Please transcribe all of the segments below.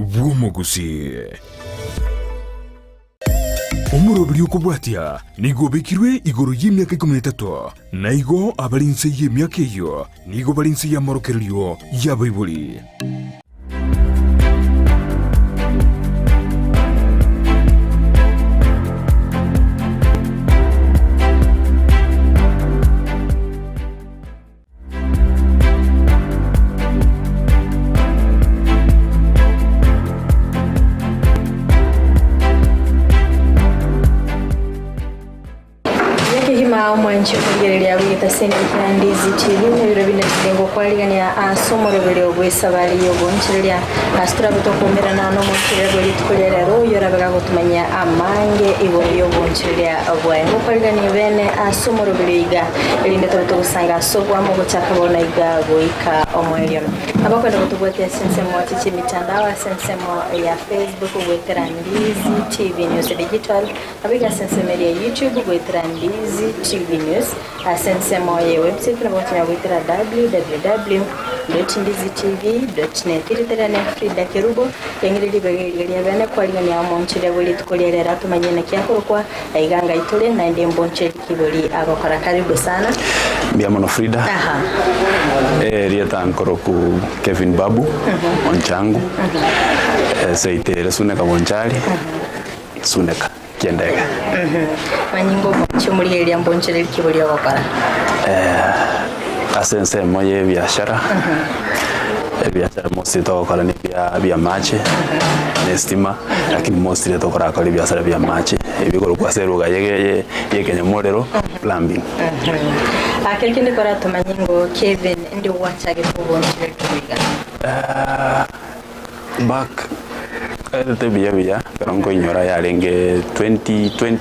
bw'omugusi omurobiri okubwatia nigo bekirwe igoro y'emyaka 13 naigo abalinse y'emyaka eyo nigo balinse y'amorokereryo y'abaibuli mwanchi kugerera wita Suneka Ndizi TV n'ibiro binatsingo kwaliganya asomorobere Esabari yoboncherera astura bitokomerana no moncherera bari tkolero yorabaga gutumanya amange ibo yoboncherera abwaye kwaliganya bene asomorobere iga elinde tobusanga sobwa mu guchakabona iga goika omwelyo abakwenda kutubwatia sensemo atichi mitandao sensemo ya Facebook gwetera Ndizi TV News Digital abiga sensemo ya YouTube gwetera Ndizi TV News asensemo ya website na botanya gwetera www.ndizitv.net iterane Frida Kerubo yengiriri begeria bene kwaliganya amonchire buli tukolera tumanyene kyakorwa aiganga itule na ndi mbonche kibuli abakora karibu sana Biamono Frida rieta ankoro ku Kevin Babu onchangu seitere Suneka bonchari Suneka kiendega manyingo chumuri elia mbonchele kibuli abakora asense moye biashara biashara mostly tokora ni bya machi nestima lakini mostly tokora kali biashara bya machi ebikoro kwaseruga yekenya morero plumbing akekinde kora tumanyingo Kevin ndi wachage kubonchele kubiga back te bia karongo inyora yarenge 2020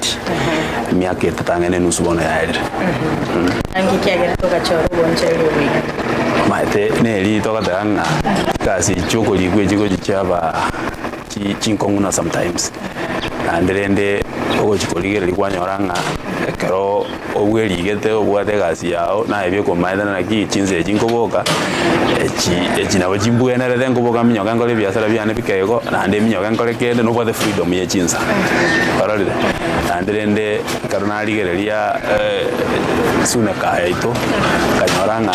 miaka itatangene nusubona yaire angi kyagera tokachoro bonchele kubiga mate neli tokatanga kasi choko ligwe jiko jichaba chinkonguna sometimes andrende ogo chikoligere likwanyoranga kero obweligete obwate kasi yao na ebye komaida na ki chinze chinkoboka echi nabo chimbuena rede ngoboka minyoka ngole biasara byane bikego na ande minyoka ngole kende no bwate freedom ye chinza paralide andrende karona ligereria Suneka yaito kanyoranga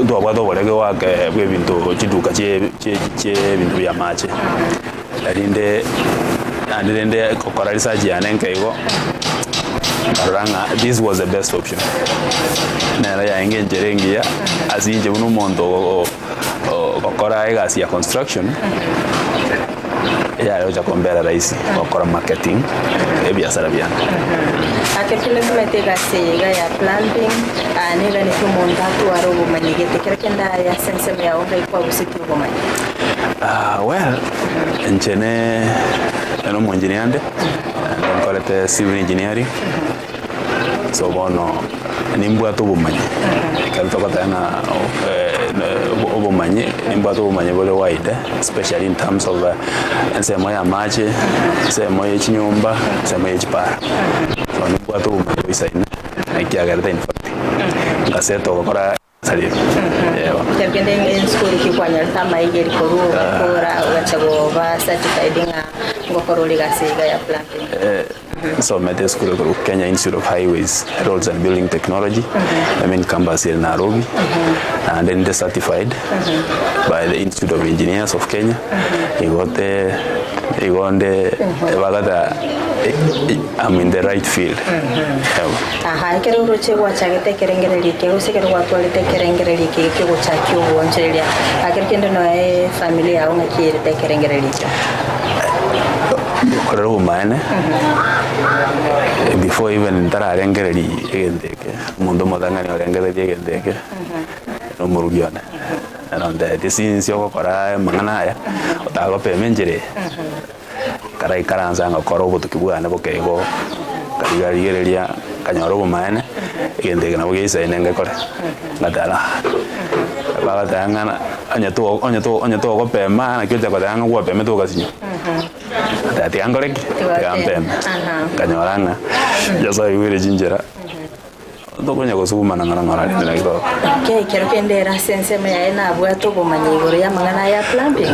ndo abwado bolege wake bwe bintu chiduka che bintu bya mache andrende kokora research yane nkego karanga this was the best option nera ya engerengia azinje uno mondo kokora egasi ya construction ya yoja kombera raisi kokora marketing biashara byane akekile kumetega sega ya plumbing anira ni kumonda tu arobo manigete kerekenda ya senseme ya onga ikwa busiti bomani well enchene no mo engineer nkolete civil engineering so bono nimbu to bumanyi kalto katana obumanyi nimbu to bumanyi bole wide especially in terms of ensemo ya mache ensemo ya chinyumba ensemo ya chipara so nimbu to bumanyi bisaina akiagarda in fact ngaseto kokora sali kagende en school kikwanya tama igeri kora wachago ba certified nga ngokoro ligasiga ya plumbing so mete school ko Kenya Institute of Highways Roads and Building Technology I mean campus in Nairobi and then they certified by the Institute of Engineers of Kenya igonde bagada I'm in the right field kero roche wachagete kerengereri ke usekero watwalite kerengereri ke gochakyo woncheria akerkende no familia yao ngakire kerengereri korero mane before even tararengereri egendeke mundo modangani orengereri egendeke no murugiona and this is yo kora mangana ya otago pemenjere karai karanza ngakoro butukibwana bokego karigereria kanyoro bumane egendeke nabo geisa inenge kore ngadala bagatangana onyato ko pema na kyoja kodanga kwa pema to kasinyo ati angoreki yampema kanyoranga yasa iwire jinjera tokonya gusuma na ngara ndina kido kero kendera sense me ya na bwa to bomanyigoro ya mangana ya plumbing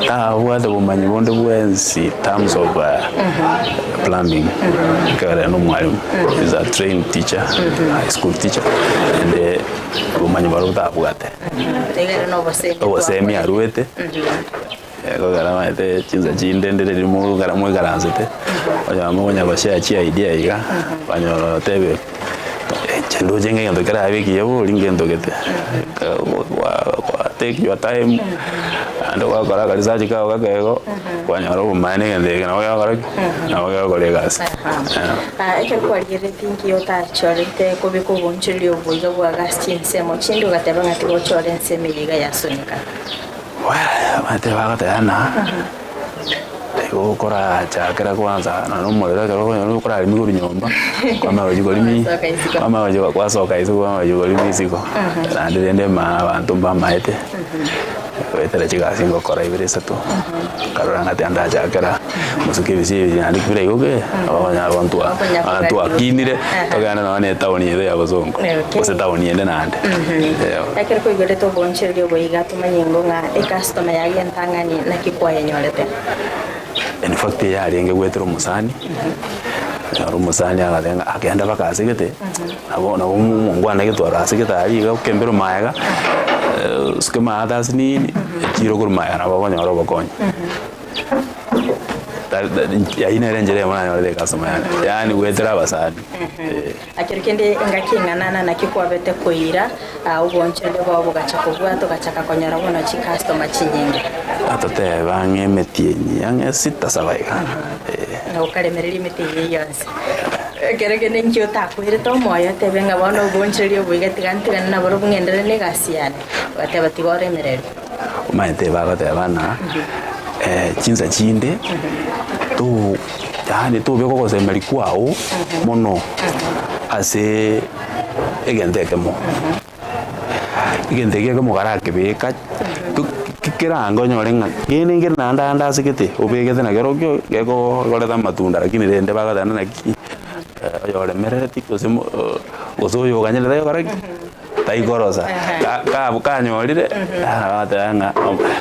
What the woman you want to wear in terms of plumbing. Is a trained teacher, high school teacher, and the woman you want to what? Semi Aruete. Chinza chindende limu karamu karanzete oyamonya bashya idea iga banyo tebe chendo jenge ndo kara wiki yabo lingendo gete take your time ando wakora kalizaji ka wakego kwanyaro mane ngende kana wakora na wakora gas eke kwalire tinki yota chorite ko biko bonchiri obuzo bwa gas chinsemo chindo gateba ngati go chorense miliga ya Suneka mate bakatana ego kora chakera kwanza na nomolera kero kora limiguru nyomba kama wajigolimi kama wajiga kwasoka izo kama wajigolimi siko ndende ma abantu mbamaete wetera chigazi ngo kora ibiresa to karanga tanda chakera musuke bisi yani kire yoge abantu akinire togana na ne tauni ile yabazongo ose tauni ende nande akere ko igore to boncheri oboiga tumanyengo nga e customer yagi entangani na kikwaye nyorete in fact ya renge gwetero musani rumusani agenda bakasigete abona umungwana gitwara asigeta ari gakembero mayaga skema adas ni kiro kurmaya na babonye aro bakonye ya ina renjere mwana yore kasoma yani gwetera abasani akirikende ngakingana na kikwabete koira ubonchele babo gachakobwa to gachaka konyara bona chi customer chinyinga atote bange metienyi yange sita sabaiga no kalemereri metienyi yonse kereke nkyo takwire to moya tebenga bono ubonchele obuiga tigantigana na boro bungendere ne gasiane bateba tigore mereri maite bagate bana chinza chinde tu yani tu beko ko semeli kwao mono ase egendeke mo igendeke mo garake beka kikira ngonyo renga kene ngena ndanda sikete obegete na gero kyo geko goleta matunda lakini rende bagata na ki yore merere tiko semo ozoyo ganyele yo garake taigorosa kanyorire atanga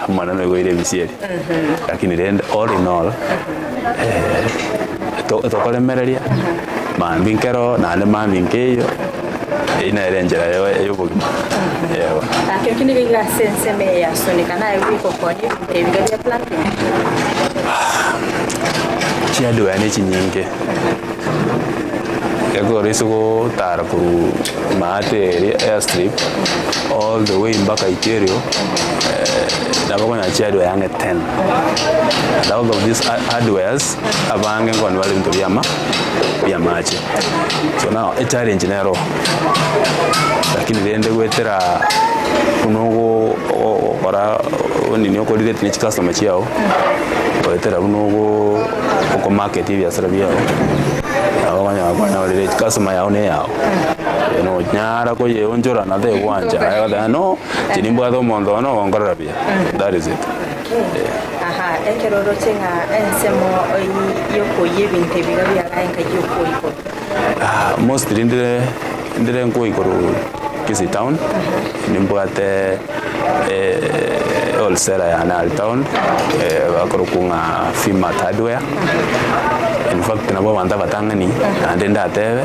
maneno goire bisieri lakini rende all in all to kolemereria mambinkero nane mambinkeyo ina renjera yo bogima yewa akekini biga sense me ya Suneka na wiko koni ebiga plan chiado ane chinyinge ego risugo taraku mate airstrip all the way mpaka Iterio nabako na chiado yange 10 all of these hardwares abange kon wali ndo yamache so now a challenge nero lakini rende gwetera kunogo ora nini okolire tini customer chiao gwetera kunogo ko market ya sarabia abanya wale customer yao ne yao no nyara ko ye onjora na de wanja ya no tinimbo ado mondo no ngora bia that is it aha ekeroro tenga ensemo yoko yebinte biga bya kanka yoko iko mostly ndire ngo ikoro Kisii town nimbwate all sera ya na town bakoro kunga fima hardware in fact nabo banda batangani ande ndatebe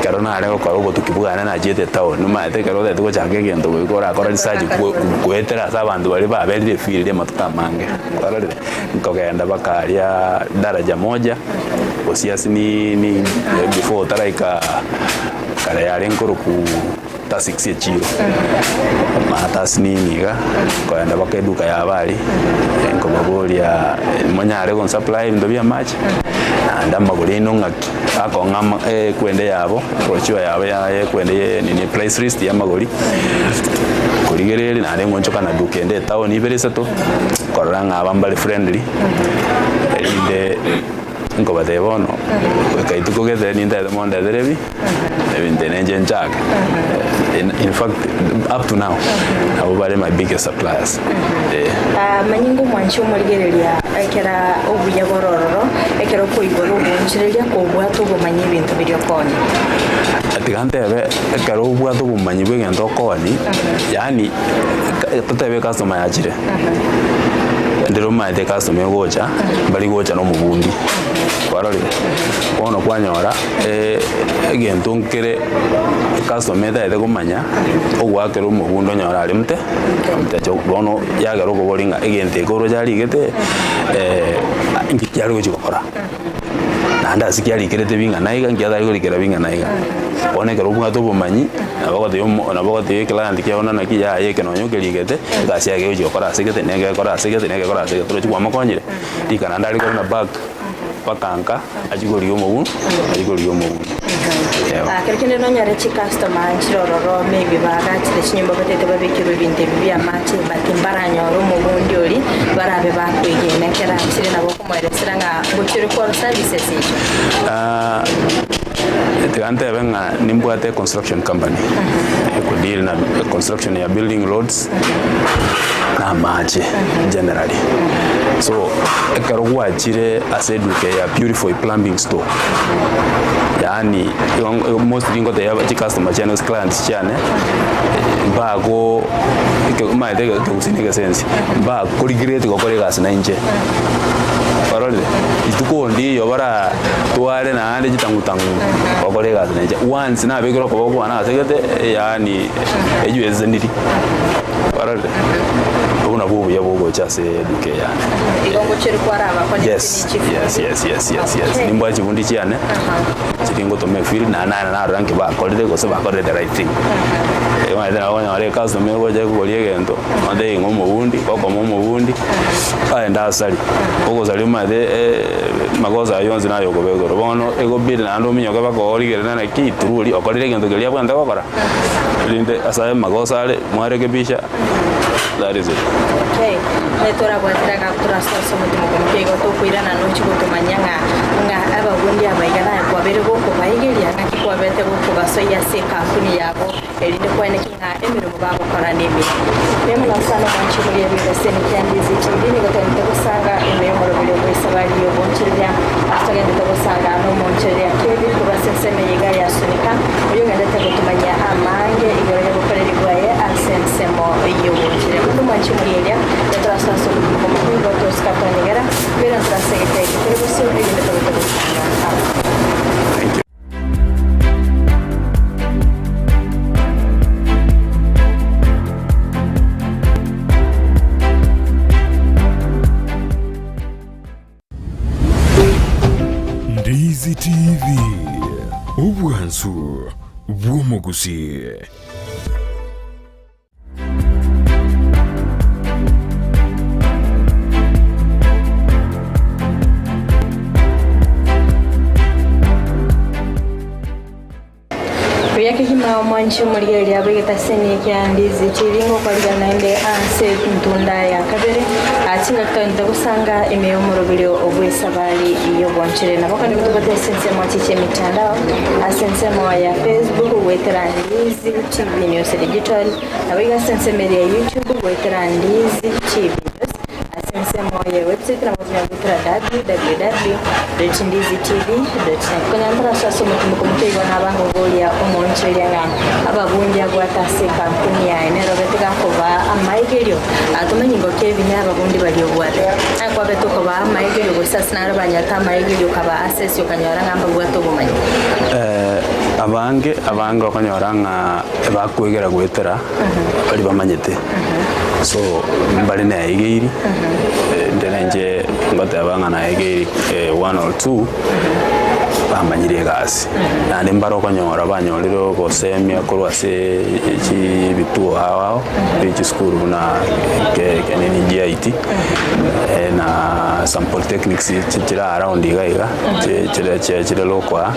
kero na arego kwa tukibugana na jete town no mate kero de tuko change gendo gukora akora research kuetera sabantu bali babelire field matuka mange kwarore nkogenda bakaria daraja moja osiasi ni before taraika kare yale nkoro ku ta 6 chiro mata sininiga kwenda bakeduka ya bali enko babolia monyare kon supply ndo bya match anda magulino ngaki akongama kwende yabo rochiwa yabo ya kwende nini price list ya magoli kuligerere na rengo nchoka na dukende town iberesa to koranga abambali friendly inde ngo batebono kaituko gete ninda de monde derebi ebintenenje nchaka in fact up to now abo bale my biggest suppliers manyingo mwancho murigereria ekera obuya borororo ekera koigoro bonchireria ko bwato bomanyi bintu biryo koni atigante ekera obwato bomanyi bwegento koni yani tutebe customer yachire ndero maite customer gocha bali gocha no mubundi kwarore ono kwanyora egento nkere customer daite kumanya ogwakero mubundo nyora ari mte bono yagero goboringa egente koro jari gete ngikyari gochikora nanda sikyari kirete binga naiga ngiadari gorikera binga naiga one kero bunga to bumanyi nabogote client kiona nakija yeke no nyokeligete gasi yake gochikora sigete nege kora sigete tro chikwa makonyire dikana ndali korona back pakanka ajigori yomo Kirikinde no nyare chi customer chirororo maybe bagatire chinyimbo batete babikiro binte bibya mate batimbaranya ro mu bundi ori barabe bakwigene kera chire nabo kumweresera nga buchiri kwa services icho Etegante benga nimbwate construction company deal na construction ya building roads na maji generally so ekarugwa chire aseduke ya Purifoy plumbing store yani most dingo the customer channels clients chane bago maite kusinike sense ba kurigirete gokore gas na nje parole ituko ndi yobara tuale na ande chitangutangu gokore gas na nje once na begero ko bwana segete yani ejueze ndiri parole una bubu ya bugo chase duke yani igongo chiri kwaraba kwa yes nimba chibundi chiane chiringo to me feel na rank ba kolide go se ba kolide the right thing ema ida wanya wale customer go je ko liegento ande ngomo bundi koko momo bundi aenda asali ogo sali made magoza yonzi nayo go begoro bono ego bid na ndo minyo ga ko ligere na ki turuli okolide gento gelia kwanda kokora linde asaye magoza ale mwareke bisha that is it. Okay. Netora bwatira ka turasa somutima komukego to kuirana no chiko tomanyanga nga aba bundi abaigana kwa bere boko baigeria ngaki kwa bete boko basoya se kampuni yabo elinde kwa ne kinga emiro babo kora nemi nemla sana manchuri ya bile sene Ndizi chindini ko tente kusanga emiro bile ko Esabari yo bonchiria asagende to kusanga no monchiria kebi kuba senseme yiga ya Suneka uyo ngende te kutumanya amange igore bokoreri gwaye asensemo yo bonchiria kuno manchuri ya detrás da sua como pilotos capanheira viram para seguir que você vive no Ndizi TV Ubwansu Gusii. yake hima mwanchi muri ya begeta sene ya Ndizi chiringo kwa naende anse ntunda ya kabere atinga tonda kusanga emeyo murobiro obwesabali iyo bonchire nabaka ni kutoka sense mwachiche mitandao asense ya Facebook wetera Ndizi TV News Digital abiga sense media YouTube wetera Ndizi TV Sema ya website na mwazi ya www.ndizitv.net kuna mbara sasa mtumkumutego na bango goli ya omoncheli ya ababundi ya gwatase kampuni ya enero betega kuba amaigelyo atumenye ngo Kevin ababundi baliyo bwate akwa beto kuba amaigelyo gusasa na abanyata amaigelyo kaba access yo kanyora ngamba gwato bumanyi abange okonyoranga bakwegera gwetera bali bamanyete so mbali na igiri ndenje ngote abanga na igiri 1 or 2 bamanyire gasi nande mbaro konyora banyoriro gosemia korwase iki bituo hawo iki school na keneni GIT na some polytechnics chira around igaiga chira lokwa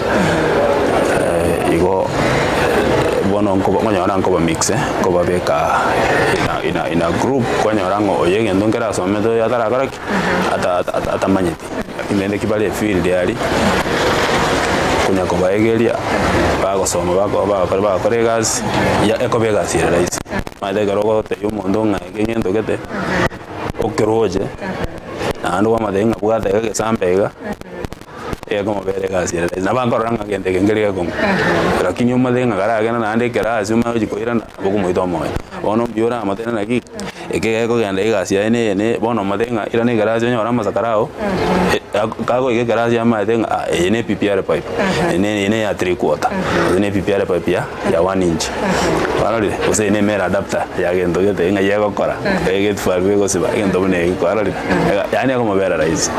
igo bono nkonyora nkoba mix koba beka ina group konyora ngo oyege ndongera someto yatara karaki atamanyiti inende kibale field yali kunya koba egeria bagosoma bakore gas ya ekobega sira raisi made garogo te yumondo nga ngento gete okeroje na ndo madenga bwata ke sambega como bere gasira na bankoranga gente ngere como lakini umadenga garagena na ande kera azuma jikoira boku moito moyo ono biora amatena naki ekege kogenda igacia ne bono madenga ira ne garage nyora masakarao kago ige garage ya madenga ne PPR pipe ne ya 3/4 ne PPR pipe ya 1 inch barari ose ne mera adapter ya gendo gete nga yego kora ege tfarwe go siba gendo ne barari yani ako mabera rais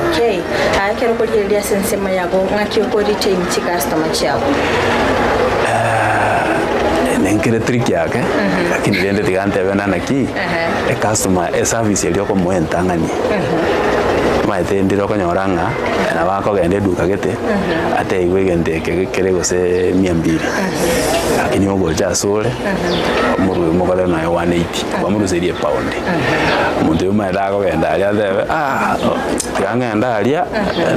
okay akero ko dia sensema yago ngakyo ko retain chi customer chao nenkire trick yake lakini rende tigante bena naki customer service yali ko muentangani maite ndiro ko nyoranga na bako gende duka gete ate igwegende kere gose 200 lakini ogo ja sole muru mogale na 180 bamuru serie pound mundu maida ko genda ali ade yanga ndalia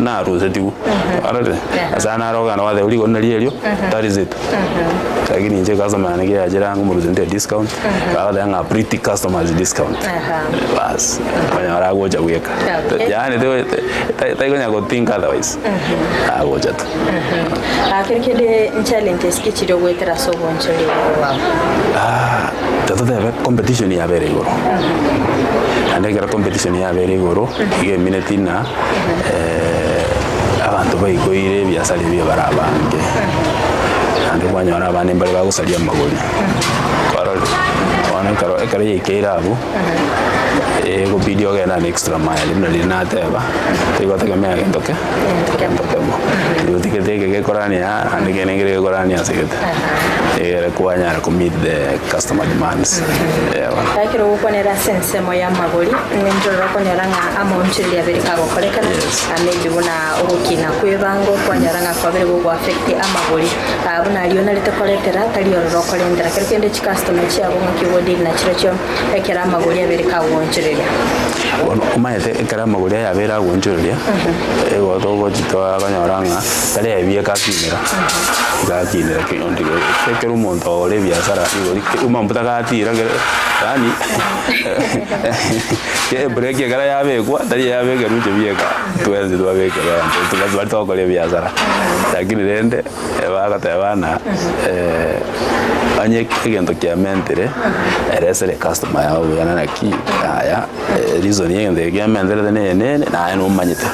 na ruze tu arade asana roga na wade uli ko nalio that is it lakini nje customer anige ajira ngo muru zende discount baada ya pretty customers discount bas banya rago ja weka yani taigonya go think otherwise agoja tu akirikede challenges kichiro gwetera sobo nchole wa tato de competition ya bere goro ande gara competition ya bere goro ige minute na abantu bayikoire byasali bye barabange ande kwanyora abane mbali bagusalia magoli kwarali wana karo ekare yikeira abu go video gena extra mile na linateba tigo tegemea gendoke mo yo tikete korani ya ande genengere korani asigete kwanya ko meet the customer demands akiro ukonera sense mo ya magoli njoro konyora nga amonchili ya berika go kolekana maybe buna urukina kwebango konyora nga kwa bere go affect amagoli abuna liona litekoletera taliyo rokolendera kende chi customer chiabo ngakibodi na chirocho ekera amagoli ya berika go nchili umaete ekara magoli ya bera go nchili ego togo chitwa kanyoranga tale ebie kakinera gakinera kiondi sekero monto ole biashara hiyo umambuta gatira yani ke break ya gara yabe kwa tali yabe ke ruche bieka tuenze tuwabeke tukazwa toko le biashara lakini rende baga tabana anye kigendo kia mentere eresere customer yao yana naki aya reason yende kia mentere ne na no manyita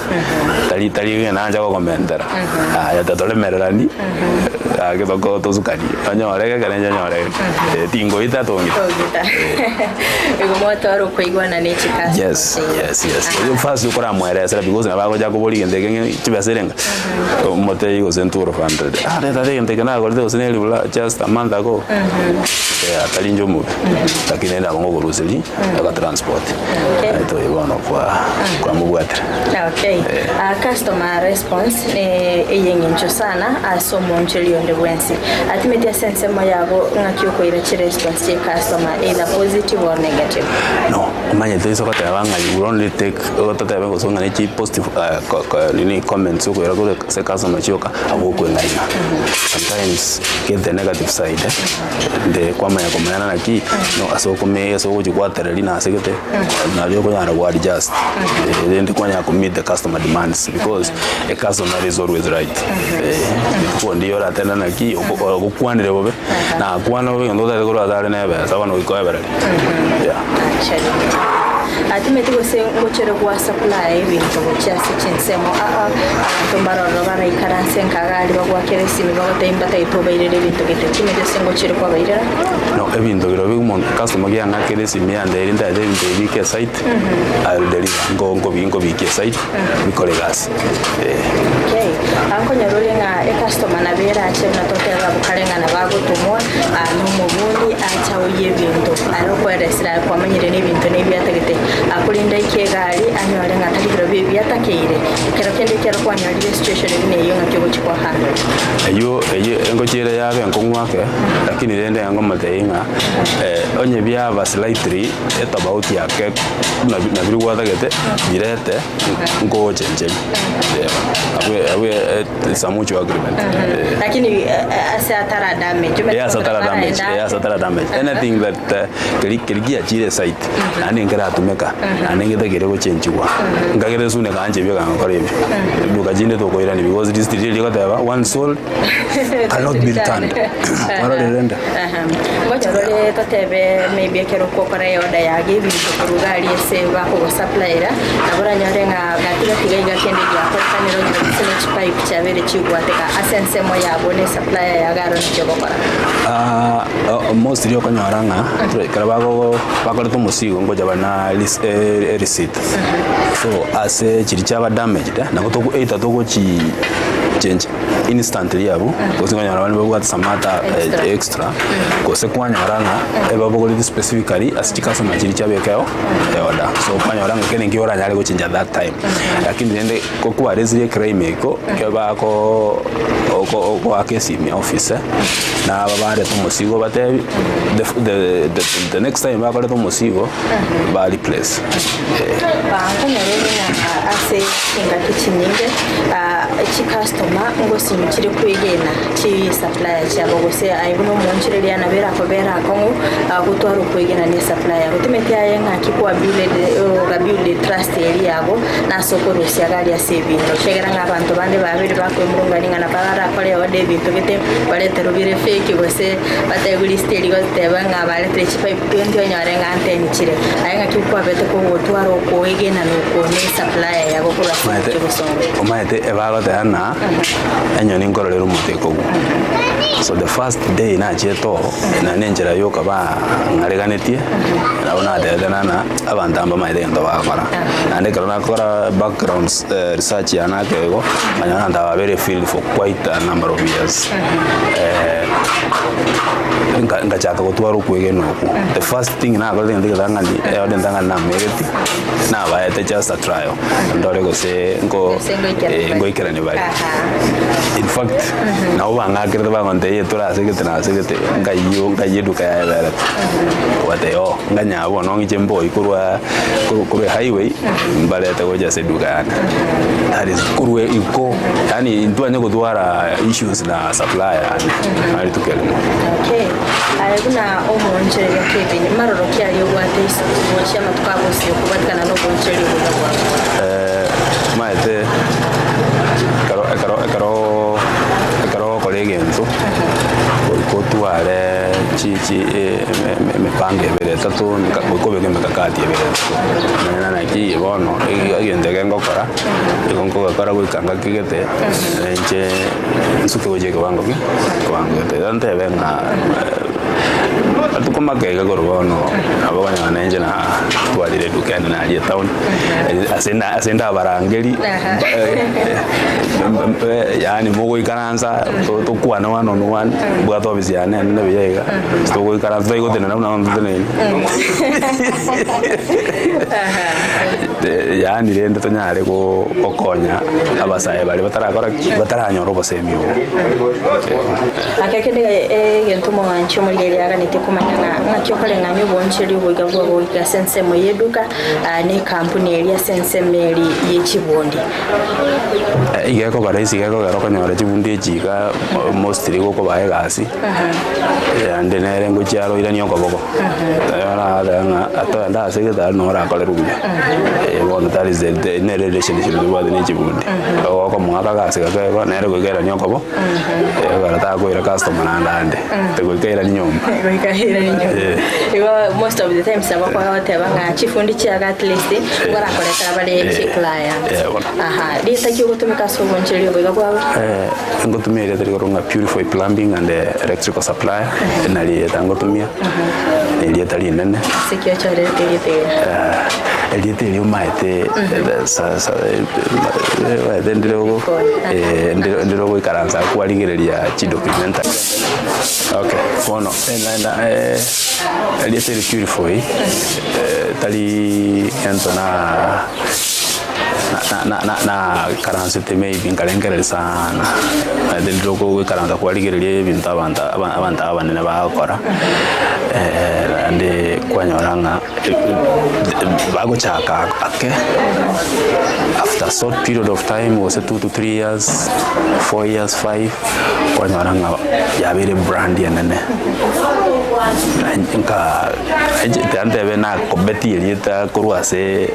tali na anja ko komentera aya tatole merani age toko tozukani anyore ke nyore tingo ita tongi ego moto aro kuigwana ne chika yes you first you kora mwere because na bago jako boli ngende chibaserenga moto yigo centuro 100 that ngende kana go de seneli just a month ago atalinjo mu lakini enda bongo goruseli aka transport to igono kwa mubwatra okay customer response eyengincho sana asomo ncheliyo ndebwensi atimetia sense mayago ngakyo ira chi response ye customer either positive or negative no manye teso kata banga you only take tata bengo songa ne chi positive nini comments ko ira ko se customer chioka aboko ngaina sometimes get the negative side de kwama ya komana na ki no asoko me asoko jikwatera lina asekete na lyo ko yana word just then de kwanya ko meet the customer demands because a customer is always right ko ndiyo la tena na ki ko kwanire bobe na kwana bobe ndo da ko azare na ba sawa no ko ebere yeah atimeti gose ngochero kwa supply bintu cyase kinsemo tombaro robara ikaranse nkagali bagwa keresi mibago temba taito bayirere bintu gitekimede sengochero kwa bayirera no ebintu biro bigumo customer ya ngakeresi miande irinda de bintu bike site al deliver ngo bingo bike site bikore gas okay anko nyarole nga customer na bera achena tokera bukarenga na bagutumwa no mubundi achawiye bintu aro kwa resira kwa manyire ne bintu ne byatagete akulinda ikegari anyore ngatakiro bibi yatakire kero kende kero kwa nyari situation ne yonga cyo kwa handle ayo ngo chire yabe ngomwake lakini rende ngo mateinga onye bya ba slightly about yake na biru watagete birete ngo chenje awe samucho agreement lakini asatara damage asatara damage anything that kilikia chire site ani ngara tumeka anengete kire gochenjigwa ngagere Suneka anje byo kankorebyo duka jinde to koirani because this really got one soul cannot be returned marorenda ngoja role totebe maybe kero kokora yoda yage bintu kurugari ese bako supplier nabura nyarenga gatira tiga kende ya kotaniro gitsene pipe chabere chigwateka asense mo yabo ne supplier ya garo chogokora most rio konyoranga karabago bakoreto musigo ngoja bana receipt so ase chiri chaba damaged na gotoku 8 togo chi change instantly yabo kuzinganya abantu babuga samata extra kose kwanyoranga ebabogoli specifically asitika sama chiri chabekeo order so kwanyoranga kene ngiora nyale go change that time lakini nende kokuwa resile crime ko kebako oko akesimi officer na babare to musigo bate the next time bakore to musigo ba replace banko na ase inga kichinyinge chi customer ngo simchire kwegena chi supplier cha bogose aibuno monchire yana bera ko bera kongo gutwaro kwegena ni supplier gutumete ayenga kikwa build trust area yabo na sokoro siagali ya saving chegera ngabantu bande babiri bakwe murunganinga na bagara kole ode bintu gete balete rubire fake gose bataguli steli gote banga balete chi pipe 20 nyarenga anteni chire ayenga kikwa bete ko gutwaro kwegena no ko ni supplier yabo kula o maete ebalo tena enyo ninkorero muteko so the first day na jeto na nenjera yoka ba ngareganetie na ona nana abantamba maite ndo bakora ande karona kora background research yana kego anyana ndaba very field for quite a number of years ngachaka gutwaro kwegeno the first thing na akore ndikanga ni ode ndanga na mereti na baete just a trial ndore go se ngo ikera ni bari in fact na ubanga kirete bangonde yetura segete ngayeduka ya bere wate nganya bono ngichembo ikurwa highway mbalete go just eduka that is kurwe iko yani ndwanye gutwara issues na supplier ali tukele okay ayuna omonje yake ni maroro kyali obwate isu mwashama tukabose kubatikana no boncheri ubwa maete karo kolegento kotware chichi mepange bere tatu ngakobege mekakati bere na ki bono agende ngokora igongo gakora gwikanga kigete nje nsuke goje kwango te dante venga atukoma kega gorbono abaganya nanje na twalire dukani na ali town asenda barangeli yani mogo ikaranza to kuana wano no one bwa to biziane ne biyega to go ikaranza igo tena na ndene yani rende to nyare ko okonya abasaye bali bataranyoro bosemio akakende gentumo wancho mulele aganite kumanyana nakyo nganyo boncheri bwo ga sense moyeduka ne company eri sense meri yechibondi igeko baraisi igeko garo kanyora chibundi echiga mostly go bae gasi ande nere ngo charo ira nyoko boko ara nga ato nda segeta no ra kole rubuya bon that is the relationship with the chibundi ko mwaka gasi ga nere go gera nyoko bo bara ta go ira customer nande te go gera nyomba most of the time sabako yote banga chifundi chaga at least ngora koleta bale client dita kyo gutumika so boncheri bwo gwa ngotumia ile tarikorunga Purifoy plumbing and electrical supply nali tangotumia ile tali nene sikyo chore ile ile umaite sa ndiro ikaranza kualigereria chi documentary okay bono ile Purifoy tali entona na karanse teme ibingalengere sana ndiro ko ikaranza kualigereria bintu abantu abanene bakora ande kwanyoranga bago chaka ake after a short period of time was 2 to 3 years 4 years 5 kwanyoranga yabere brand yenene nka ante bena kobeti elita kurwase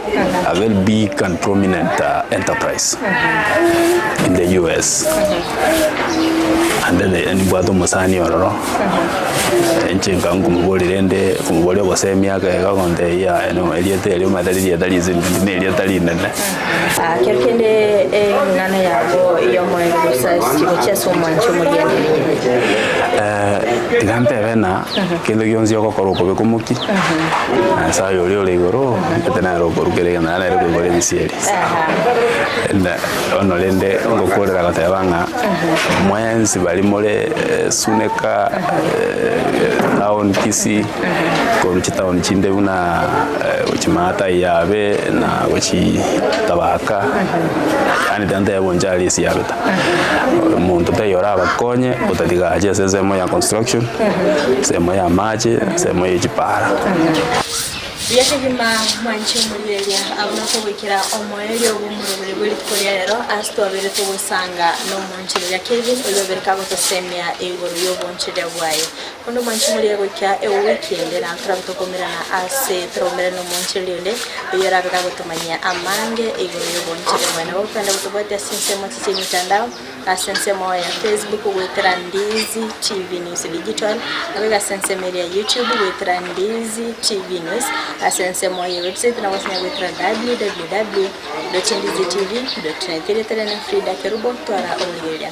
a very big and prominent enterprise in the US. And then ni bwato musani ororo enchenga ngumuboli rende kumuboli obosemia ka gakonde ya eno eliete elio madali ya dali zindi ne elieta linene kerkende ngana yabo iyo moyo gusa chiko cheso mancho mugende tigante bena kendo gyonzi okokoro ko bekumuki sa yoli oli goro etena ro korugere na na ro bole misieri na ono lende ngokorera katabanga mwenzi bali mole Suneka town Kisii ko town chinde una uchimata yabe na uchi tabaka yani tanda yabonjali si yabeta umuntu tayora abakonye utadigaje sezemo ya construction semo ya maji semo ya jipara yakagima manche mulelia abona ko wikira omoeli obumurubiri buli tukolya rero astobere to busanga no manche ya Kevin oyobere ka gotosemia egoro yobonchire bwaye ono manche mulelia gokya e weekend na trabutokomera na ase tromera no manche lende oyora beka gotomanya amange egoro yobonchire bwana bokanda butobate sinsemo chiche mitandao asensemo ya Facebook wetera Ndizi TV News Digital abega sensemo ya YouTube wetera Ndizi TV News asensemo ya website na wasina wetera www.ndizitv.net Frida Kerubo twara omulelia.